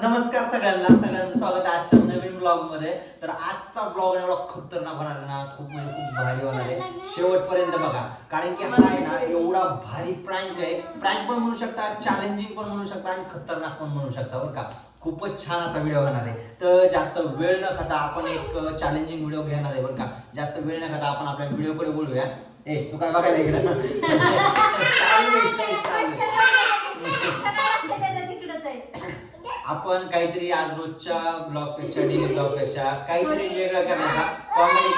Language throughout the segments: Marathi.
नमस्कार सगळ्यांचं स्वागत आहे आजच्या नवीन ब्लॉग मध्ये. तर आजचा ब्लॉग एवढा खतरनाक होणार आहे ना, खूप भारी होणार आहे. शेवटपर्यंत बघा, कारण की हा आहे ना एवढा भारी प्रँक आहे. प्रँक पण म्हणू शकता, चॅलेंजिंग पण म्हणू शकता आणि खतरनाक पण म्हणू शकता बरं का. खूपच छान असा व्हिडिओ होणार आहे. तर जास्त वेळ न खाता आपण एक चॅलेंजिंग व्हिडिओ घेणार आहे बरं का. जास्त वेळ न खाता आपण आपल्या व्हिडिओकडे बोलूया. ए तू काय बघायला इकडे आपण काहीतरी आज रोजच्या ब्लॉग पेक्षा डेली ब्लॉग पेक्षा काहीतरी वेगळं करण्याचा, कॉमेडी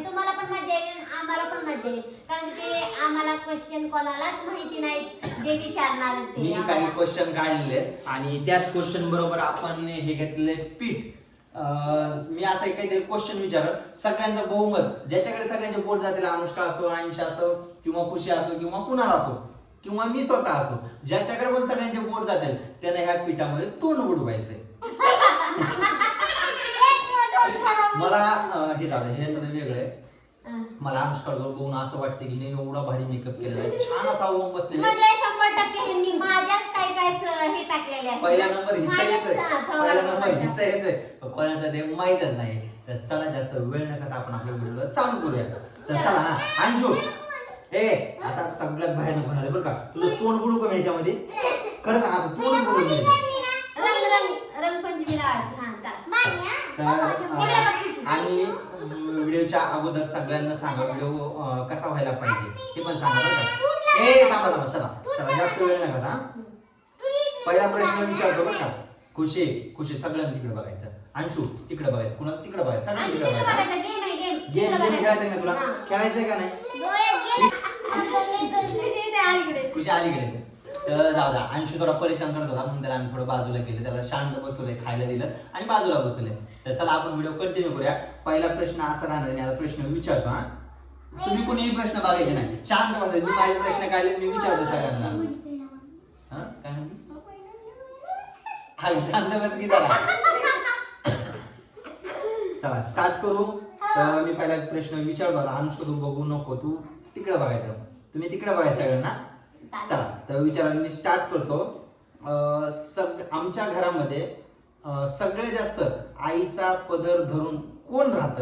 तुम्हाला पण मजा येईल, आम्हाला पण मजा येईल, कारण की आम्हाला क्वेश्चन कोणालाच माहिती नाही जे विचारणार आहेत. मी काही क्वेश्चन काढलेले आणि त्याच क्वेश्चन बरोबर आपण हे घेतलेले पीठ. मी असं काहीतरी क्वेश्चन विचारलं, सगळ्यांचं बहुमत ज्याच्याकडे सगळ्यांचे बोट जातील, अनुष्का असो, आयशा असो किंवा खुशी असो किंवा कुणाला असो किंवा मी स्वतः असो, ज्याच्याकडे पण सगळ्यांचे बोट जातील त्याने ह्या पिठामध्ये तोंड बुडवायचंय. मला हे झालं, हे वेगळं आहे. मला अनुष्का बघून असं वाटतं की नाही एवढा भारी मेकअप केलेला आहे, छान असा होऊन बसलेला आहे. 100% ह्यांनी माझ्याच काय हे टाकलेले आहे. पहिला नंबर हिचा येतोय, पहिला नंबर हिचा येतोय, कोणाचा ते माहीतच नाही. तर चला जास्त वेळ न करता आपण आपल्या व्हिडिओला चालू करूया. तर चला हा अंशू, ए आता सगळ्यात बाहेर नको होणार आहे बरं का. तुझं तोंड बुडू का ह्याच्यामध्ये? खरंच असं तोंड बुडू रंगपंचमीला. आणि व्हिडिओच्या अगोदर सगळ्यांना सांगा व्हिडिओ कसा व्हायला पाहिजे ते पण सांगा बरं का. ए थांबा थांबा, चला चला जास्त वेळ नका था. पहिला प्रश्न विचारतो बरं का. खुशी खुशी सगळ्यांना तिकडे बघायचं, अंशू तिकडे बघायचं, कुणाला तिकडे बघायचं, सगळ्यांना तिकडे बघायचं. गेम गेम खेळायचं का तुला? खेळायचंय का नाही? खुशी अलीकडेच. तर जाऊ द्या, अंशू थोडा परेशान करत होता म्हणून त्याला आम्ही थोडं बाजूला केलं, त्याला शांत बसवलंय, खायला दिलं आणि बाजूला बसवलंय. तर चला आपण व्हिडिओ कंटिन्यू करूया. पहिला प्रश्न असा राहणार नाही, आता प्रश्न विचारतो. हा तुम्ही कोणीही प्रश्न बघायचे नाही, शांत बसायचे. मी माझे प्रश्न काढले, मी विचारतो सगळ्यांना. हा काय म्हणते? हा शांत बस की जरा. चला स्टार्ट करू. तर मी पहिला प्रश्न विचारतो. आता अनुष्का तू बघू नको, तू तिकडे बघायचं, तुम्ही तिकडे बघायचं सगळ्यांना. चला तर विचारायला मी स्टार्ट करतो. आमच्या घरामध्ये सगळ्यात जास्त आईचा पदर धरून कोण राहत?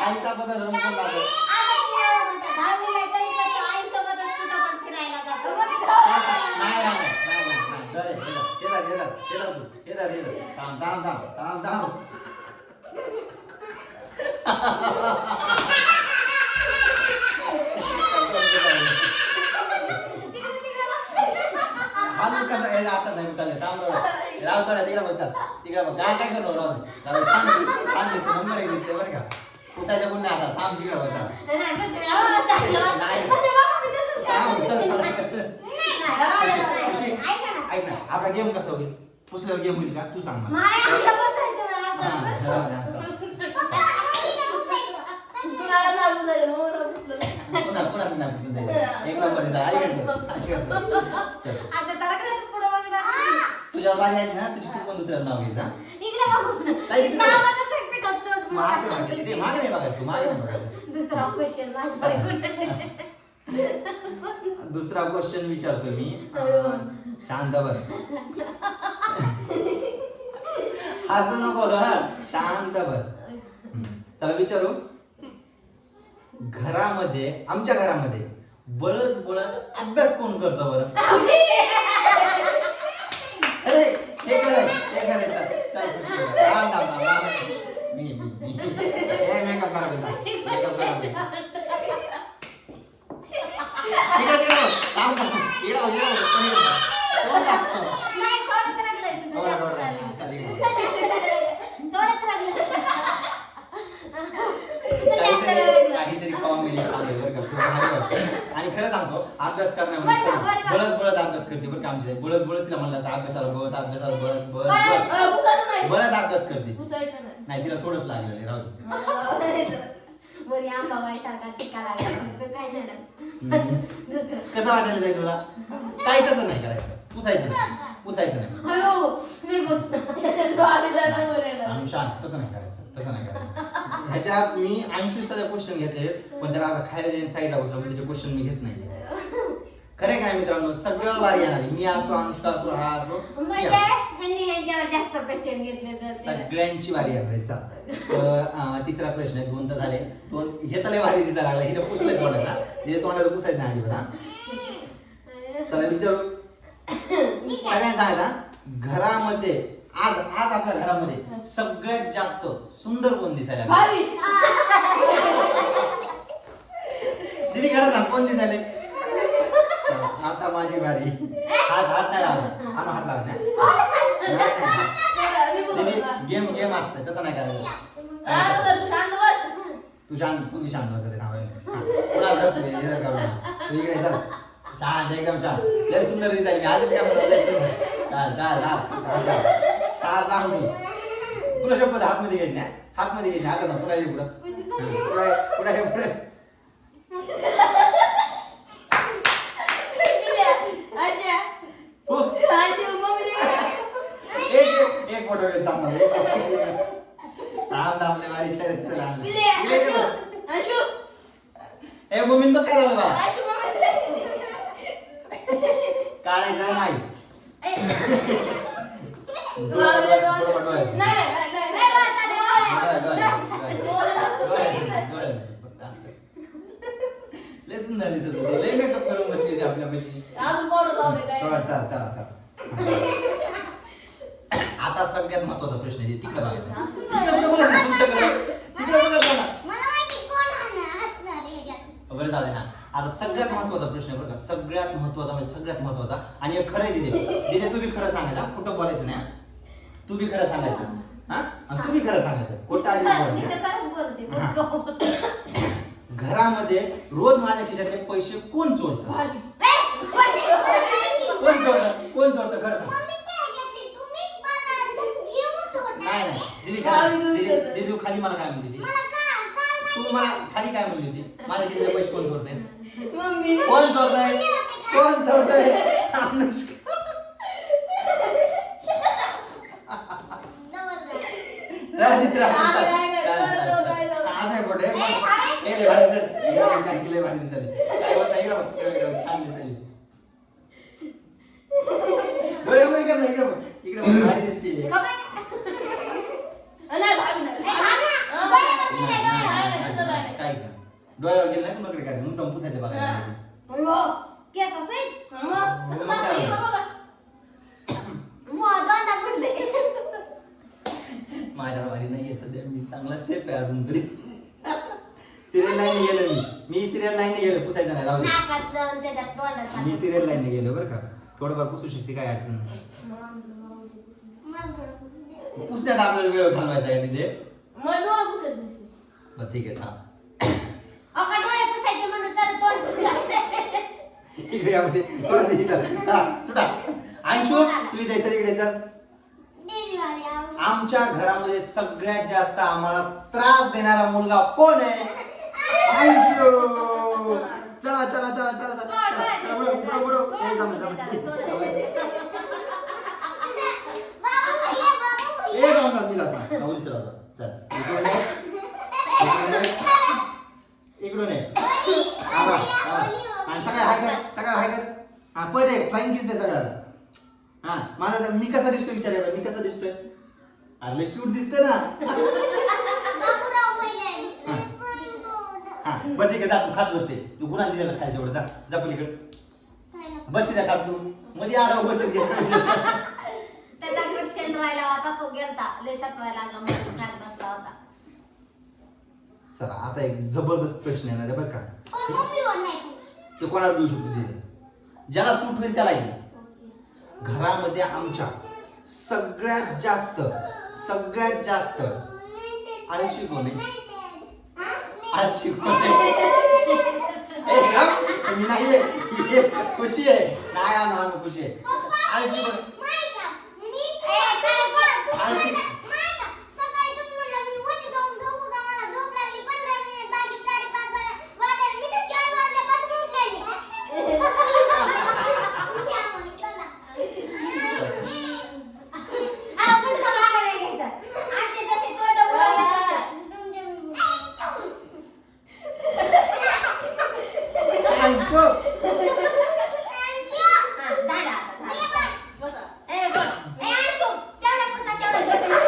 आईचा पदर धरून कोण राहत? आता नाही चालेल, राव थोडा तिकडे बघ, चाल तिकडे बघ. काय काय करू राव, छान छान दिसते, नंबर एक दिसते बरं का. पुसायच्या गुन्हे आता थांब, तिकडे बघ. ऐक ना, आपला गेम कसा होईल? पुसल्यावर गेम होईल का? तू सांग मला. एक नंबर तुझ्या बारी आहे ना, तुझी तू पण दुसऱ्या नाव घ्यायचं. मागे नाही बघायचं, मागे नाही बघायचं. दुसरा क्वेश्चन विचारतो मी. शांत बस, हसू नको ना, शांत बस. चला विचारू. घरामध्ये, आमच्या घरामध्ये बळच बळच अभ्यास कोण करतं बरं? अरे हे करायचं. चल मी मेकअप करा, मेकअप करा. काहीतरी कॉमेडी आणि खरं सांगतो, अभ्यास करण्यामध्ये बळच अभ्यास करते बरं का. आमच्या बळच तिला म्हणलं तर अभ्यासाला बळच अभ्यास करते. नाही तिला थोडंच लागलेलं, राहू दे. कसं वाटायला जाईल तुला? काय तसं नाही करायचं, पुसायचं नाही. शांत तसं नाही करायचं. ह्याच्यात मी अंशू सध्या क्वेश्चन घेते, पण त्याला आता खायला देऊन साईडला बसला, त्याचे क्वेश्चन मी घेत नाही. खरे काय मित्रांनो, सगळं वारी येणार आहे. मी असो, अनुष्का असो, हा असो, म्हणजे ह्यांनी ह्यांच्यावर जास्त क्वेश्चन घेतले तर सगळ्यांची वारी येणार आहे. चल तिसरा प्रश्न आहे. 2 तर झाले. 2 हे तर लय वारी दिसायला लागला. हिने पुसलं तोंडाला, हे तोंडाला पुसायचं नाही अजिबात. चला विचारू, सगळ्यांना सांगायचा घरामध्ये आज आपल्या घरामध्ये सगळ्यात जास्त सुंदर कोण दिसायला लागलं? दीदी खरं सांग, कोण दिसायले? आता माझी बारी. हात नाही लावला, आणू हात लावला. दीदी गेम असतं, तसं नाही करायचं. तू शांत बस. कुणाला धर तू इकडे चल. शांत, एकदम शांत. लय सुंदर दिसायला. मी आधीच काय म्हणतो, लय सुंदर. तुला शपथ हातमध्ये घ्यायची नाही, हातमध्ये घ्यायची. आता ना पुन्हा ये पुढं, पुढे एक फोटो घेत थांबले माझी ए मम्मी बघ काय झालं बा, काढायचं नाही. लय सुंदर दिसत होती, लय मेकअप करून बसली होती आपल्यापाशी. चला. आता सगळ्यात महत्वाचा प्रश्न आहे, तिकडे बघायचा. बरं जाऊ दे ना. आता सगळ्यात महत्वाचा प्रश्न आहे बरं का, सगळ्यात महत्वाचा आणि एक खरं दिदे तू बी खरं सांगायला, खोटं बोलायचं नाही. तू बी खरं सांगायचं हा, आणि तू बी खरं सांगायचं, खोटं अजिबात बोलायचं. घरामध्ये रोज माझ्या खिशातले पैसे कोण चोरतं? कोण चोरतं खरं सांग. नाही दीदी तू खाली मला काय म्हणली होती? तू मला खाली काय म्हणली होती? माझ्या खिशातले पैसे कोण चोरतंय? कोण चोरतंय? अनुष्का. छान दिसायली. डोळ्यामुळे कर ना, इकडे भारी दिसते. डोळ्यावर गेलं नाही तुला काय मुद्दाम पुसायचं बघायला. माझ्या वारी नाहीये सध्या, मी चांगला सेफ आहे अजून तरी. सिरियल लाईन गेलो मी सिरियल लाईन गेलो, पुसायचं नाही राहू दे. मी सिरियल लाईन गेलो बरं का, थोडंफार पुसू शकते, काय अडचण नाही. पुसण्यात आपल्याला वेळ घालवायचा आहे तिथे. बरं ठीक आहे थांब. इकडे या मध्ये सोडा दे इकडे. चला सुटा. अंशू तू इथे चल, इकडे चल. आमच्या घरामध्ये सगळ्यात जास्त आम्हाला त्रास देणारा मुलगा कोण आहे? अंशू. चला चला चला चला चला बुडो. ए राम मिला था नवली चला चल. इकडून ये. आणि सगळ्या हाय कर. हा पहिले फ्लाइंग किस दे सगळ्याला. हा माझा मी कसा दिसतोय विचारायला, मी कसा दिसतोय? अरे क्यूट दिसतोय ना. हा बरं ठीक आहे, जा तू खात बसते. तू गुन्हा दिलेला खायला जेवढं, जा पलीकडे बस तिला खात. तू मध्ये आला बसच घे. त्याचा क्वेश्चन राहिला होता, तो गेलता लय सतवायला लागला म्हणून खात बसला होता. चला आता एक जबरदस्त प्रश्न येणार आहे बरं का. ते कोणाला देऊ शकतो तिथे, ज्याला सूट होईल त्याला येईल. घरामध्ये आमच्या सगळ्यात जास्त आळशी कोण आहे? आळशी कोण आहे? मी नाही, खुशी आहे. नाही आणू खुशी आहे. आळशी कोण? आळशी अंशू हा, झालं आता, झालं. बसा. ए, बोल. ए, अंशू, तेवढं पुरतं, तेवढं. ए,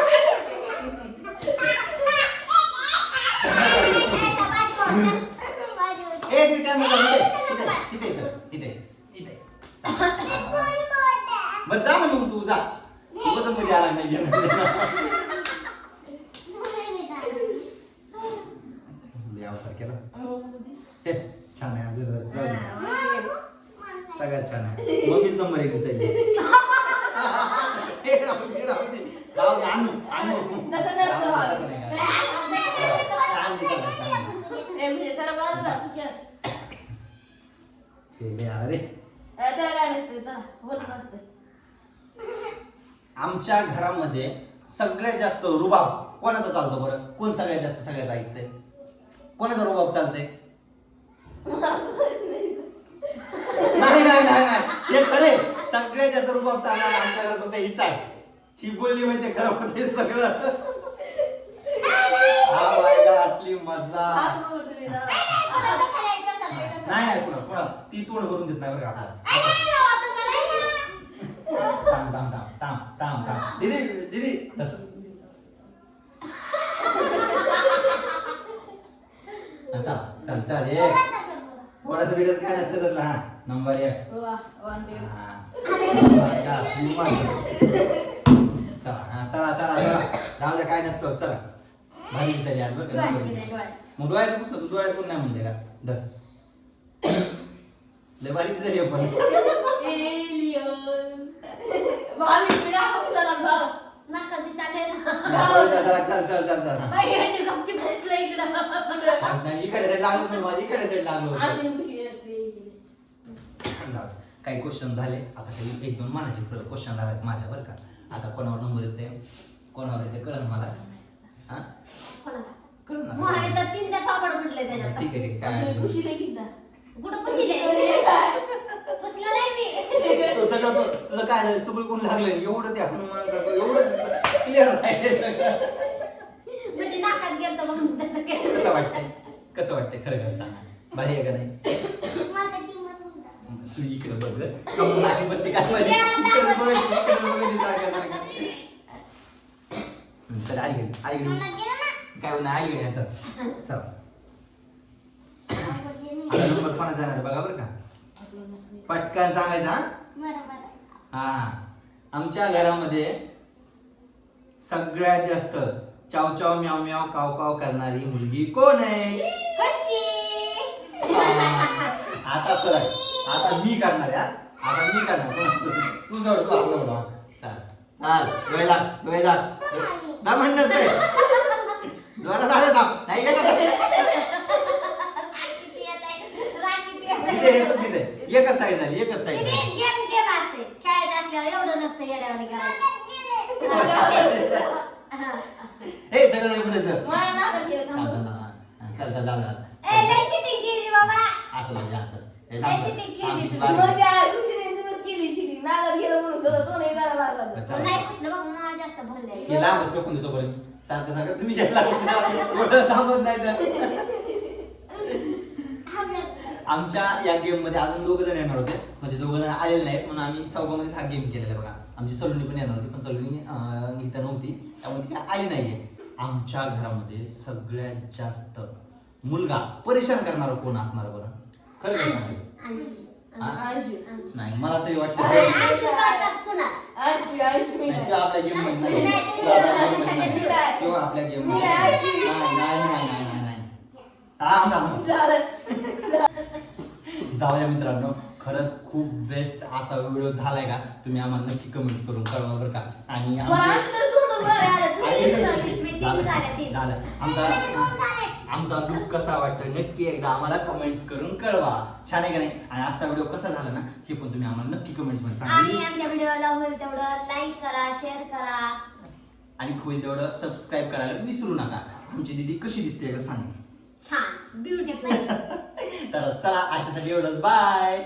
बाजी होते. ए तिथे कॅमेरा तिथे तिथे इथे बरं जा ना मग तू जा तू कसं मध्ये आला नाही घेणार अवतार केला हे, छान आहे जर सगळ्यात छान आहे मम्मीच नंबर एक दिसायली हे राहू दे आणू तसं नसतं बाबा. तसं नाही करायचं. छान दिसायला छान ए, म्हणजे सर्व बाजूला तू खेळ. हे अरे त्याला काय नसते, चला बोलत असते. आमच्या घरामध्ये सगळ्यात जास्त रुबाब कोणाचा चालतो बरं कोण सगळ्यात जास्त सगळ्याच ऐकतंय कोणाचा रुबाब चालतंय नाही नाही नाही नाही हे खरे सगळ्यात जास्त रुबाब चालणार आमच्या घरात फक्त हीच आहे ही बोलली म्हणजे खरं होते सगळं हा बायका असली मजा हात वर तुम्ही जरा. आता करायचं सगळं. नाही नाही पुन्हा ती तोंड भरून देत नाही बरं का आपल्याला ए, आता करायचं. थांब दीदी तसं चल एक थोडासा व्हिडिओ काय नसतं तसला हा नंबर एक वा, वन, टू. चला जाऊ द्या काय नसतं चला भारी दिसायली आज बरं का डोळ्यात नंबर नाही, एक. डोळ्यात. मग डोळ्याचं पुसतं तू डोळ्यात कोण नाही म्हणले का धर लय भारी दिसायली आपण एलियन. भावी, मी दाखवू चला, भाव. नका ते चालेल ना. चल हा. बाई, यांनी गपचूप बसलं इकडं. नाही, इकडे साईड लागलो नाही माझी इकडे साईड लागलो होतं. अशी खुशी येते. जाऊ दे. काही क्वेश्चन झाले आता काही एक दोन मानाचे क्वेश्चन झाले माझ्या बरं का आता कोणावर नंबर येते कोणावर येते कळण मला हा कोणाला? कळण ना मोहाने तर 3 तास सापड म्हटले त्याच्यात. ठीक आहे काय आणि अडचण खुशी देखील दा. कुठं पुशीले? पुसलं नाही मी. नाही. तो सगळं तुझं काय झालं सगळं कोण लागलं एवढं ते हनुमान करतो एवढं क्लिअर राहिले सगळं म्हणजे नाकात गेलतो म्हणून त्याचं केलं. कसं वाटतंय खरं खरं सांगा भारी आहे का नाही माझा टीमच होता. तू इकडे बघ अशी बसते काय माझी इकडे बघ, इकडे बघ, सारखं. चल आई मला गेलं ना. काय होणार आई गडी चल आता नंबर कोणा जाणार आहे बघा बरं का पटकन सांगायचा हा? बरोबर. हा आमच्या घरामध्ये सगळ्यात जास्त चाव चाव म्याव म्याव काव काव करणारी मुलगी कोण आहे कशी? आता सर आता मी करणार आहे हा. आता मी करणार तू जवळ तू आपलं बघा चाल डोळे लाग दा म्हणणंच नाही जोरात आलं दाब नाही का किती येत आहे? राग किती येत आहे? इथे हे चुकीचं आहे. एकच साईड झाली एकच साईड किती झाली गेम असते. खेळायचं असल्यावर एवढं नसतं येड्यावानी करायचं. हे सगळं नाही पुढे सर मला नाका खेळ थांब. चल झालं ए, लय cheating केली बाबा. असं म्हणजे असं हे काय थांब. चिटिंग केली आमची तुम्ही? बारी. माझ्या खुशीने तुम्ही केली चिडी नागात गेलं म्हणून सगळं तो नाही करायला लागला. चला. नाही पुसलं बाबा, मला जास्त भरलंय. हे लांबच फेकून देतो बरं मी. सारखं तुम्ही घ्यायला थांबत नाही तर आमच्या या गेम मध्ये अजून 2 जण येणार होते म्हणजे 2 जण आलेले नाहीत म्हणून आम्ही चौघांमध्ये हा गेम केलेला आहे बघा आमची सलोनी पण येणार होती पण सलोनी इथं नव्हती त्यामुळे ती काय आली नाहीये आमच्या घरामध्ये सगळ्यात जास्त मुलगा परेशान करणारा कोण असणार बरं खरं काय सांगू? हा? आयशी. नाही मला तरी वाटतं अरे, आयुष्य सारखाच पुन्हा. आयशी मी नाही, नाही. तो आपल्या गेम मध्ये नाही नाही, तो आपल्या game मध्ये नाही. नाही. तो आपल्या गेम मी मध्ये आहे. नाही थांब. जाऊ द्या मित्रांनो खरंच खूप बेस्ट असा व्हिडिओ झालाय का तुम्ही आम्हाला नक्की कमेंट करून कळवा बरं का आणि पण आम्ही तर दोन बरं आले. तुम्ही एक झाली. झालं आमचा लुक कसा वाटतोय नक्की एकदा आम्हाला कमेंट्स करून कळवा छान आहे का नाही आणि आजचा व्हिडिओ कसा झाला ना हे पण तुम्ही आम्हाला नक्की कमेंट्स मध्ये आणि सांगा आमच्या व्हिडिओला होईल तेवढं लाईक करा, शेअर करा. आणि होईल तेवढं सबस्क्राईब करायला विसरू नका आमची दीदी कशी दिसते एकदा सांगा छान, ब्युटिफुल. तर चला आजच्यासाठी एवढंच बाय